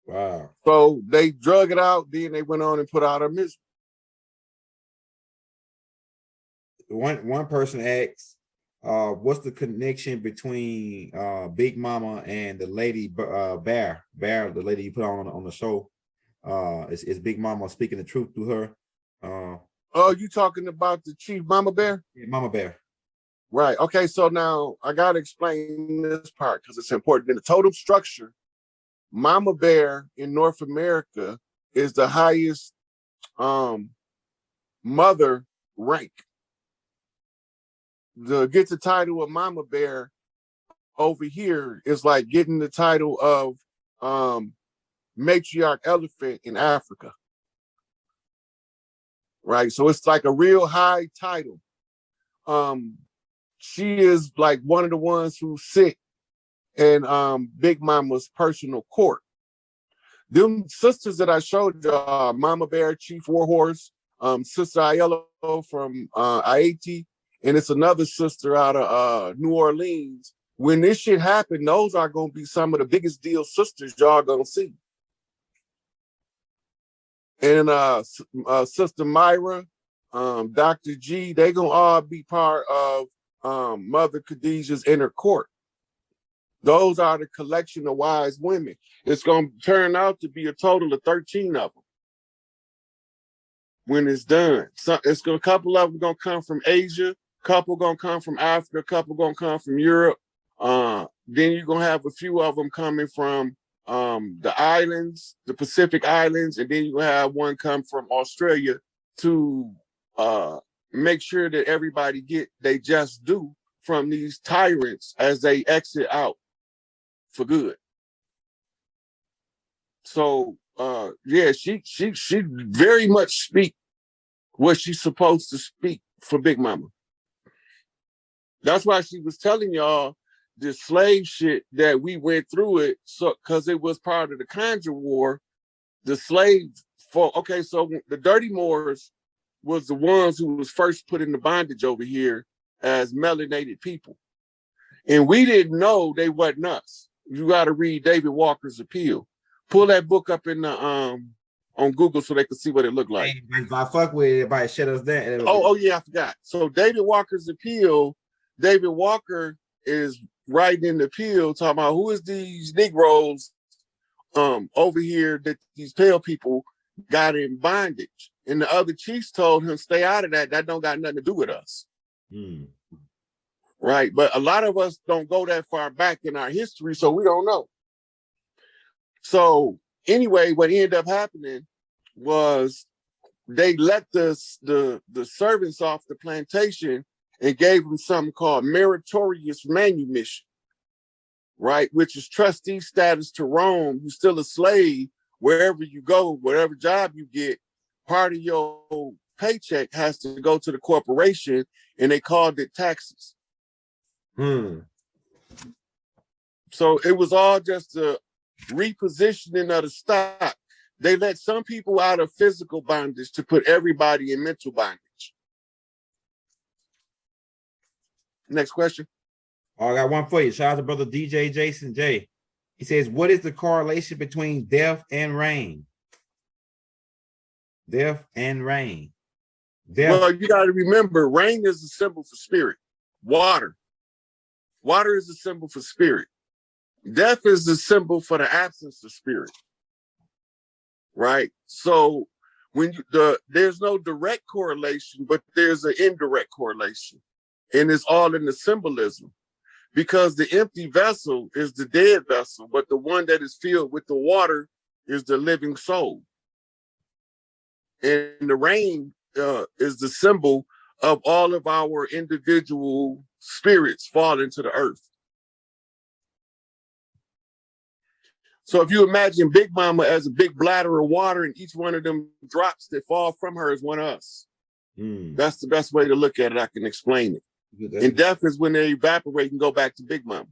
Wow. So they drug it out, then they went on and put out a mission. One person asks, what's the connection between Big Mama and the lady Bear, the lady you put on the show? Is Big Mama speaking the truth to her? Oh, you talking about the Chief Mama Bear? Yeah, Mama Bear. Right. Okay. So now I got to explain this part because it's important. In the totem structure, Mama Bear in North America is the highest mother rank. To get the title of Mama Bear over here is like getting the title of matriarch elephant in Africa. Right. So it's like a real high title. She is like one of the ones who sit in Big Mama's personal court. Them sisters that I showed you, Mama Bear, Chief Warhorse, Sister Aiello from Haiti, and it's another sister out of New Orleans. When this shit happened, those are going to be some of the biggest deal sisters y'all going to see. And Sister Myra, Dr. G, they going to all be part of Mother Khadijah's inner court. Those are the collection of wise women. It's going to turn out to be a total of 13 of them when it's done. So it's going, a couple of them going to come from Asia, a couple going to come from Africa, a couple going to come from Europe. Then you're going to have a few of them coming from the islands, the Pacific Islands, and then you're going to have one come from Australia to make sure that everybody get they just due from these tyrants as they exit out for good. So yeah, she very much speak what she's supposed to speak for Big Mama. That's why she was telling y'all the slave shit that we went through it, so because it was part of the Conjure War. The slave for okay, so the Dirty Moors was the ones who was first put into bondage over here as melanated people. And we didn't know they wasn't us. You got to read David Walker's Appeal. Pull that book up in the on Google so they can see what it looked like. If I fuck with it, everybody shut us down. Oh yeah, I forgot. So David Walker's Appeal, David Walker is writing in the appeal talking about who is these Negroes over here that these pale people got in bondage. And the other chiefs told him, stay out of that. That don't got nothing to do with us. Right. But a lot of us don't go that far back in our history, so we don't know. So anyway, what ended up happening was they let the servants off the plantation and gave them something called meritorious manumission, right? Which is trustee status to Rome. You're still a slave wherever you go, whatever job you get, part of your paycheck has to go to the corporation, and they called it taxes. So it was all just a repositioning of the stock. They let some people out of physical bondage to put everybody in mental bondage. Next question. Oh, I got one for you. Shout out to brother DJ Jason J. He says, what is the correlation between death and rain? Death and rain. Death. Well, you got to remember, rain is a symbol for spirit. Water is a symbol for spirit. Death is the symbol for the absence of spirit. Right? So when there's no direct correlation, but there's an indirect correlation. And it's all in the symbolism. Because the empty vessel is the dead vessel, but the one that is filled with the water is the living soul. And the rain is the symbol of all of our individual spirits falling to the earth. So if you imagine Big Mama as a big bladder of water, and each one of them drops that fall from her is one of us. That's the best way to look at it. I can explain it. And death is when they evaporate and go back to Big Mama.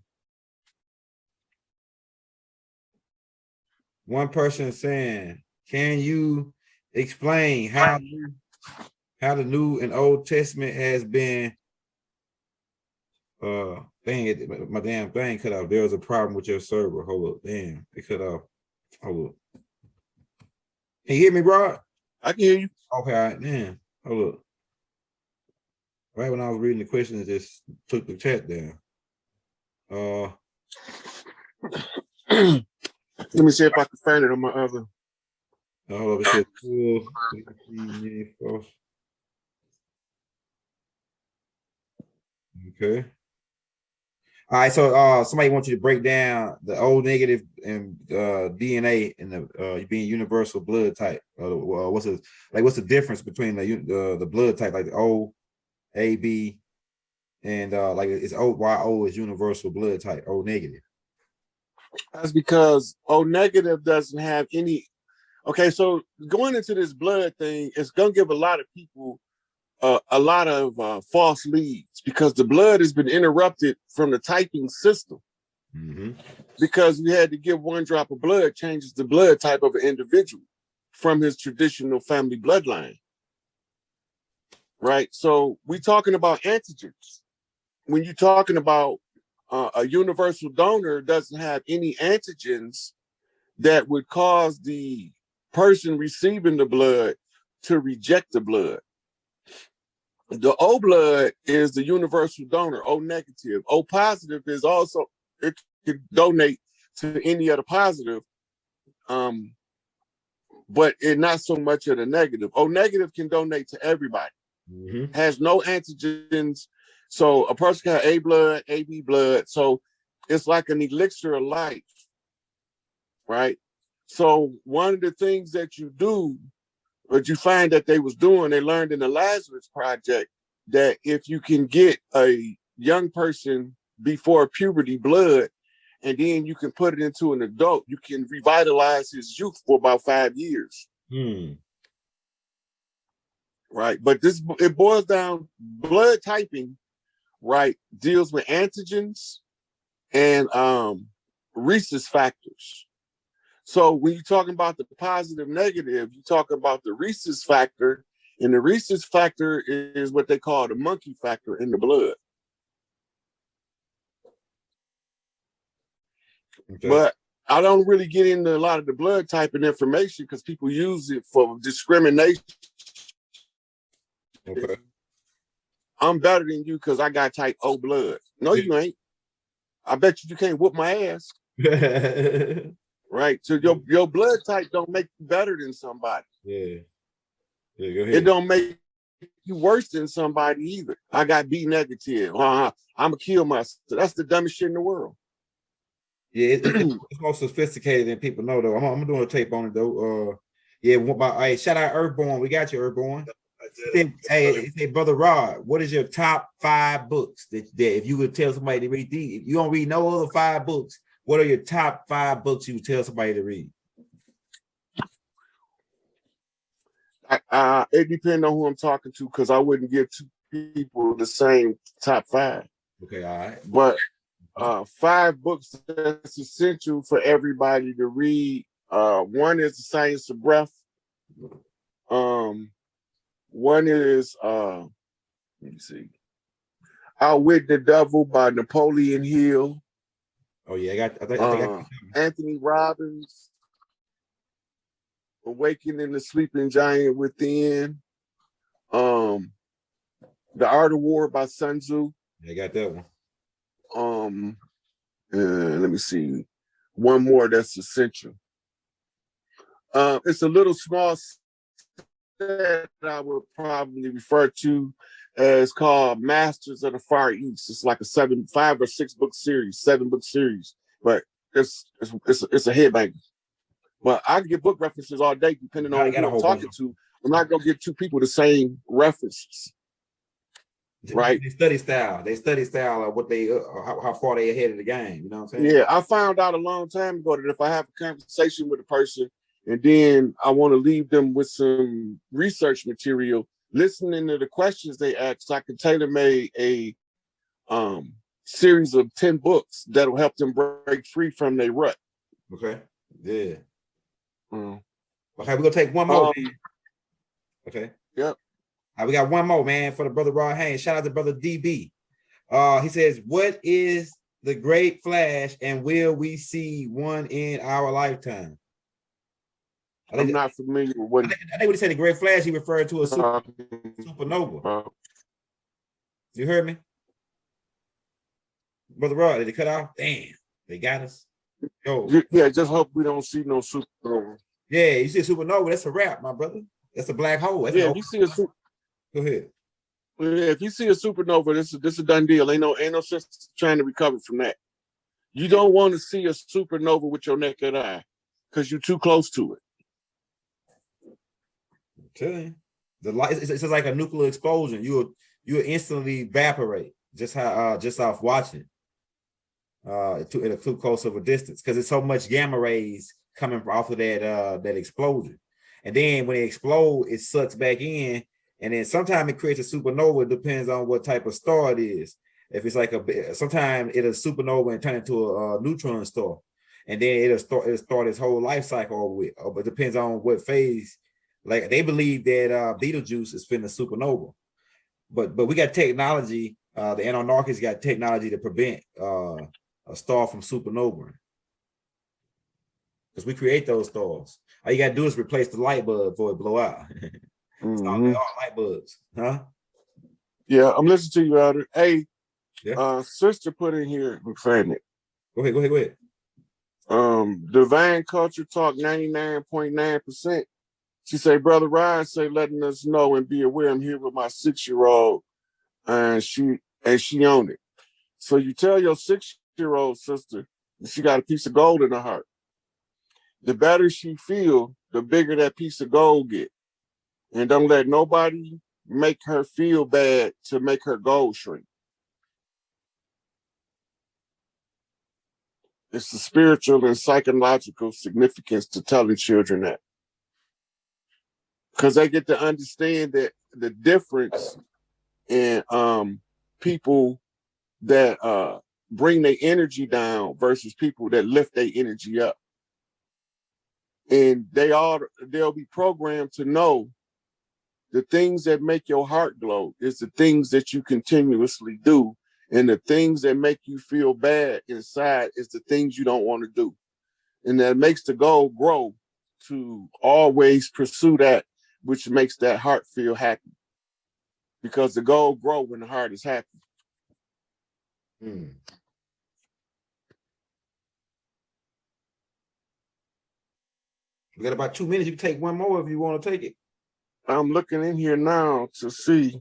One person saying, can you explain how the New and Old Testament has been dang it, my damn thing cut off. There was a problem with your server. Hold up, damn, it cut off. Hold up. Can you hear me, bro? I can hear you. Okay, all right, man. Hold up. Right when I was reading the question, it just took the chat down. Let me see if I can find it on my other. Hold up, it says cool. Okay. All right, so somebody wants you to break down the O negative and DNA and the being universal blood type. What's the difference between the blood type, like the O, A, B, and like it's O, why O is universal blood type, O negative? That's because O negative doesn't have any. Okay, so going into this blood thing, it's gonna give a lot of people a lot of false leads because the blood has been interrupted from the typing system. Because we had to give one drop of blood changes the blood type of an individual from his traditional family bloodline. Right? So we're talking about antigens. When you're talking about a universal donor doesn't have any antigens that would cause the person receiving the blood to reject the blood. The O blood is the universal donor, O negative. O positive is also, it can donate to any other positive, but it not so much of the negative. O negative can donate to everybody. Has no antigens. So a person can have A blood, AB blood. So it's like an elixir of life, right? So one of the things that you do, what you find that they was doing, they learned in the Lazarus Project that if you can get a young person before puberty blood, and then you can put it into an adult, you can revitalize his youth for about 5 years. Right, but it boils down, blood typing, right, deals with antigens and rhesus factors. So when you're talking about the positive, negative, you're talking about the rhesus factor, and the rhesus factor is what they call the monkey factor in the blood. Okay. But I don't really get into a lot of the blood typing information because people use it for discrimination. Okay. I'm better than you because I got type O blood. No, you ain't. I bet you can't whoop my ass. Right. So your blood type don't make you better than somebody. Yeah. Yeah, go ahead. It don't make you worse than somebody either. I got B negative. I'm gonna kill myself. That's the dumbest shit in the world. Yeah, it's more sophisticated than people know though. I'm doing a tape on it though. Yeah, hey, shout out Earthborn. We got you, Earthborn. Hey, brother Rod, what is your top 5 books that if you would tell somebody to read these, if you don't read no other 5 books, what are your top 5 books you would tell somebody to read? It depends on who I'm talking to because I wouldn't give 2 people the same top 5. Okay, all right. But 5 books that's essential for everybody to read. One is The Science of Breath. One is let me see, Outwit the Devil by Napoleon Hill. Oh yeah, I think Anthony Robbins, Awakening the Sleeping Giant Within. The Art of War by Sun Tzu. Yeah, I got that one. Let me see, one more that's essential. It's a little small that I would probably refer to as called Masters of the Far East. It's like a 5 or 6 book series, 7 book series, but it's a headbanger. But I can get book references all day depending on who I'm talking to. I'm not gonna give 2 people the same references. Right? They study style of what they how far they ahead of the game. You know what I'm saying? Yeah, I found out a long time ago that if I have a conversation with a person and then I want to leave them with some research material, listening to the questions they ask, I can tailor-make a series of 10 books that'll help them break free from their rut. Okay. Yeah. Okay, we're gonna take one more. Okay. Yep. All right, we got one more, man, for the brother Rod Haynes. Shout out to brother DB. He says, what is the great flash and will we see one in our lifetime? I'm not familiar with what I think when he said the great flash, he referred to a supernova. You heard me? Brother Rod, did it cut off? Damn, they got us. Yo. Yeah, just hope we don't see no supernova. Yeah, you see a supernova, that's a wrap, my brother. That's a black hole. That's if you see a go ahead. If you see a supernova, this a done deal. Ain't no sense trying to recover from that. You don't want to see a supernova with your naked eye because you're too close to it. I'm telling you. The light, it's like a nuclear explosion. You'll instantly evaporate just off watching at too close of a distance, because it's so much gamma rays coming off of that explosion. And then when it explodes, it sucks back in, and then sometimes it creates a supernova. It depends on what type of star it is. If it's like sometimes it'll supernova and turn into a neutron star, and then it'll start its whole life cycle over with. But it depends on what phase. Like they believe that Betelgeuse is finna supernova, but we got technology. The Anunnakis got technology to prevent a star from supernova, because we create those stars. All you gotta do is replace the light bulb before it blow out. It's all light bulbs, huh? Yeah, I'm listening to you, Elder. Hey, yeah. Sister put in here, I'm saying it. Go ahead. Divine Culture Talk 99.9%. She say, Brother Ryan say, letting us know and be aware I'm here with my 6-year-old, and she own it. So you tell your 6-year-old sister that she got a piece of gold in her heart. The better she feel, the bigger that piece of gold get. And don't let nobody make her feel bad to make her gold shrink. It's the spiritual and psychological significance to telling children that. Because they get to understand that the difference in people that bring their energy down versus people that lift their energy up. And they'll be programmed to know the things that make your heart glow is the things that you continuously do. And the things that make you feel bad inside is the things you don't want to do. And that makes the goal grow to always pursue that, which makes that heart feel happy. Because the goal grow when the heart is happy. We got about 2 minutes. You can take one more if you want to take it. I'm looking in here now to see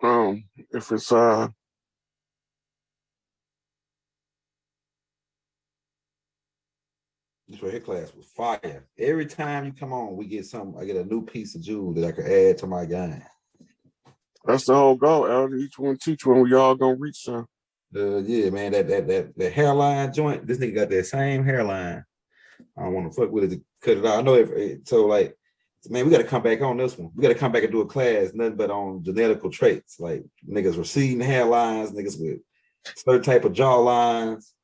if it's This right here class was fire. Every time you come on, we get I get a new piece of jewel that I could add to my game. That's the whole goal, Elder. Each one teach one. We all gonna reach some. Yeah, man, that hairline joint. This nigga got that same hairline. I don't want to fuck with it to cut it out. I know so like, man, we got to come back on this one. We got to come back and do a class, nothing but on genetical traits, like niggas receding hairlines, niggas with certain type of jaw lines.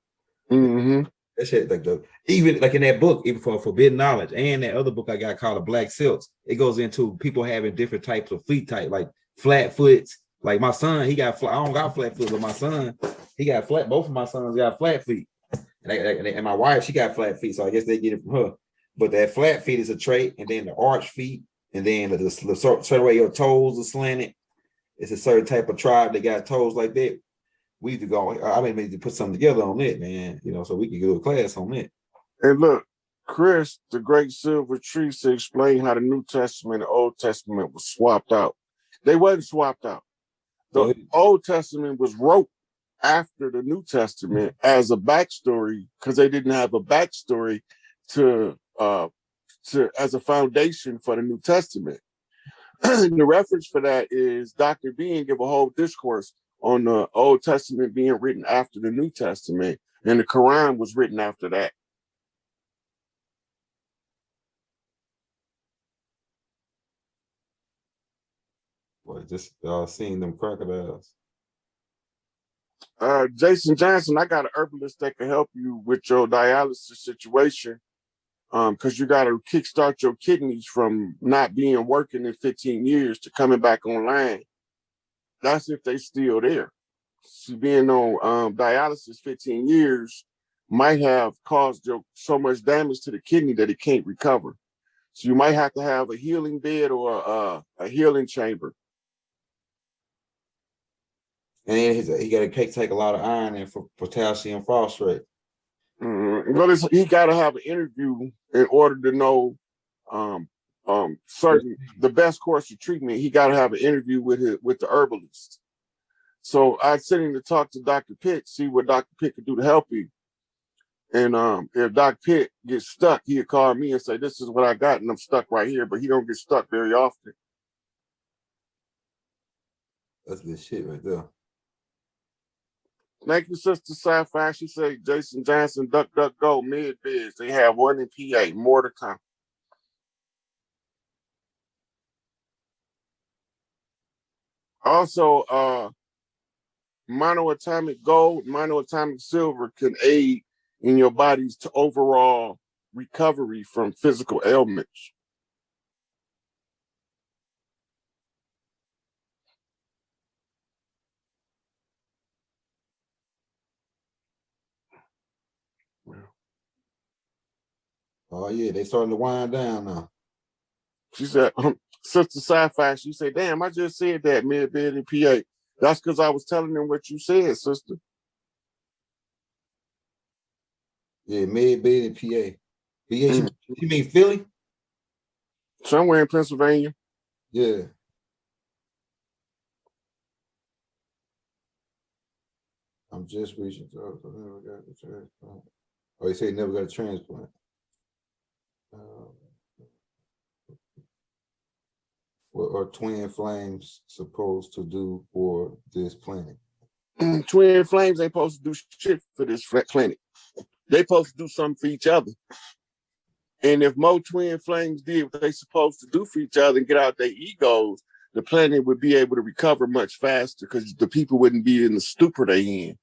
That shit, like even like in that book, even for Forbidden Knowledge, and that other book I got called The Black Silks, it goes into people having different types of feet type, like flat foots. Like my son, he got I don't got flat foot, but my son, he got flat. Both of my sons got flat feet, and my wife, she got flat feet, so I guess they get it from her. But that flat feet is a trait, and then the arch feet, and then the certain way your toes are slanted. It's a certain type of tribe that got toes like that. We need to go. I mean, maybe put something together on it, man. You know, so we can do a class on it. And look, Chris, the Great Silver Tree, to explain how the New Testament and Old Testament was swapped out. They wasn't swapped out. The Old Testament was wrote after the New Testament as a backstory, because they didn't have a backstory to as a foundation for the New Testament. The reference for that is Dr. Bean gave a whole discourse on the Old Testament being written after the New Testament, and the Quran was written after that. Boy, just seeing them crocodiles. Jason Johnson, I got an herbalist that can help you with your dialysis situation, because you got to kickstart your kidneys from not being working in 15 years to coming back online. That's if they still there. So being on dialysis 15 years, might have caused so much damage to the kidney that it can't recover. So you might have to have a healing bed or a healing chamber. And then he got to take a lot of iron and for potassium phosphate. But he got to have an interview in order to know the best course of treatment. He got to have an interview with the herbalist. So I sent him to talk to Dr. Pitt, see what Dr. Pitt could do to help you. And if Dr. Pitt gets stuck, he'll call me and say, "This is what I got, and I'm stuck right here." But he don't get stuck very often. That's good shit right there. Thank you, Sister Sci-Fi. She said, Jason Johnson, duck, go, mid-bids. They have one in PA, more to come. Also, monoatomic gold, monoatomic silver can aid in your body's overall recovery from physical ailments. Oh yeah, they starting to wind down now. She said, Sister Sci-Fi, she said, "Damn, I just said that mid-bid in PA. That's because I was telling them what you said, sister." Yeah, mid-bid in PA. PA, you mean Philly? Somewhere in Pennsylvania. Yeah. I'm just reaching through. I never got a transplant. Oh, you say never got a transplant. What are twin flames supposed to do for this planet? Twin flames ain't supposed to do shit for this planet. They supposed to do something for each other. And if more twin flames did what they supposed to do for each other and get out their egos, the planet would be able to recover much faster because the people wouldn't be in the stupor they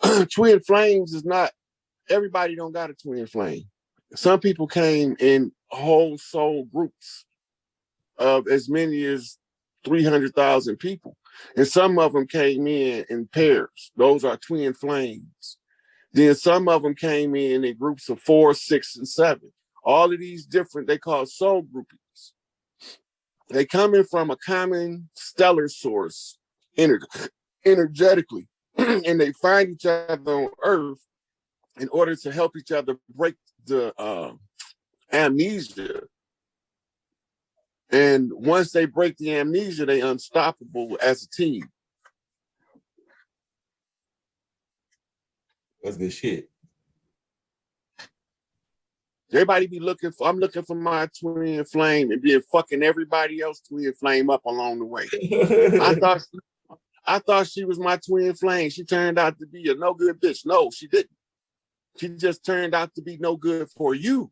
in. Twin flames is not, everybody don't got a twin flame. Some people came in whole soul groups of as many as 300,000 people. And some of them came in pairs. Those are twin flames. Then some of them came in groups of 4, 6, and 7. All of these different, they call soul groupings. They come in from a common stellar source energetically, and they find each other on Earth in order to help each other break the amnesia. And once they break the amnesia, they unstoppable as a team. That's good shit. Everybody be looking for, I'm looking for my twin flame and being fucking everybody else twin flame up along the way. I thought she was my twin flame. She turned out to be a no good bitch. No, she didn't. She just turned out to be no good for you.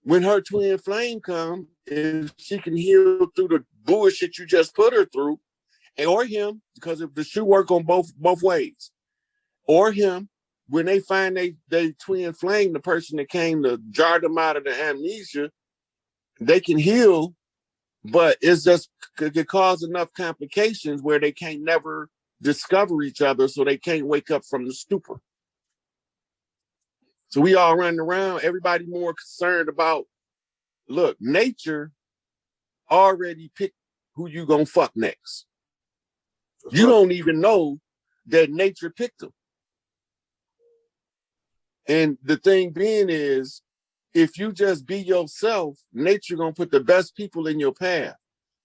When her twin flame come, if she can heal through the bullshit you just put her through, or him, because if the shoe work on both ways, or him, when they find they twin flame, the person that came to jar them out of the amnesia, they can heal, but it's just could cause enough complications where they can't never discover each other, so they can't wake up from the stupor. So we all running around, everybody more concerned about, look, nature already picked who you gonna fuck next. You don't even know that nature picked them. And the thing being is, if you just be yourself, nature gonna put the best people in your path.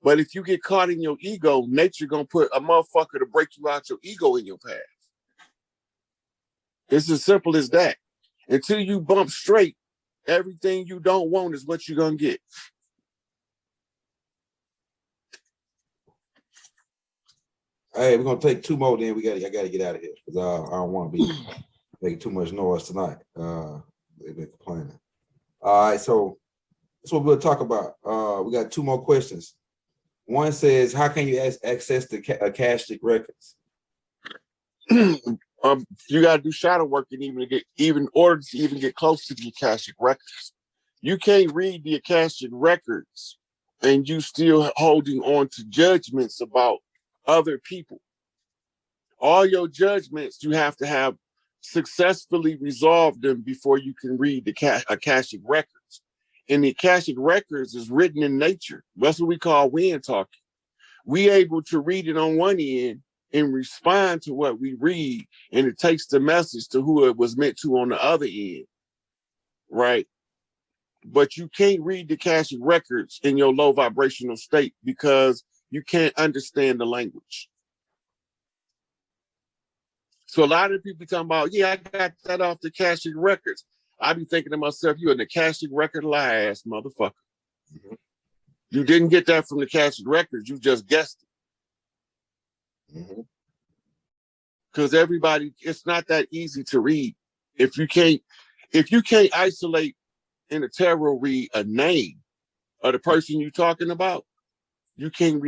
But if you get caught in your ego, nature gonna put a motherfucker to break you out your ego in your path. It's as simple as that. Until you bump straight, everything you don't want is what you're gonna get. Hey, we're gonna take 2 more. Then I gotta get out of here because I don't want to be making too much noise tonight. They've been complaining. All right, so that's what we'll talk about. We got 2 more questions. One says, "How can you access the Akashic records?" You gotta do shadow work and in order to even get close to the Akashic records. You can't read the Akashic records and you still holding on to judgments about other people. All your judgments, you have to have successfully resolve them before you can read the Akashic records. And the Akashic records is written in nature. That's what we call wind talking. We able to read it on one end and respond to what we read, and it takes the message to who it was meant to on the other end, right? But you can't read the Akashic records in your low vibrational state because you can't understand the language. So a lot of people talking about, yeah, I got that off the Akashic records. I be thinking to myself, you're an Akashic record lie ass motherfucker. Mm-hmm. You didn't get that from the Akashic records. You just guessed it. Because everybody, it's not that easy to read. If you can't isolate in a tarot read a name of the person you're talking about, you can't read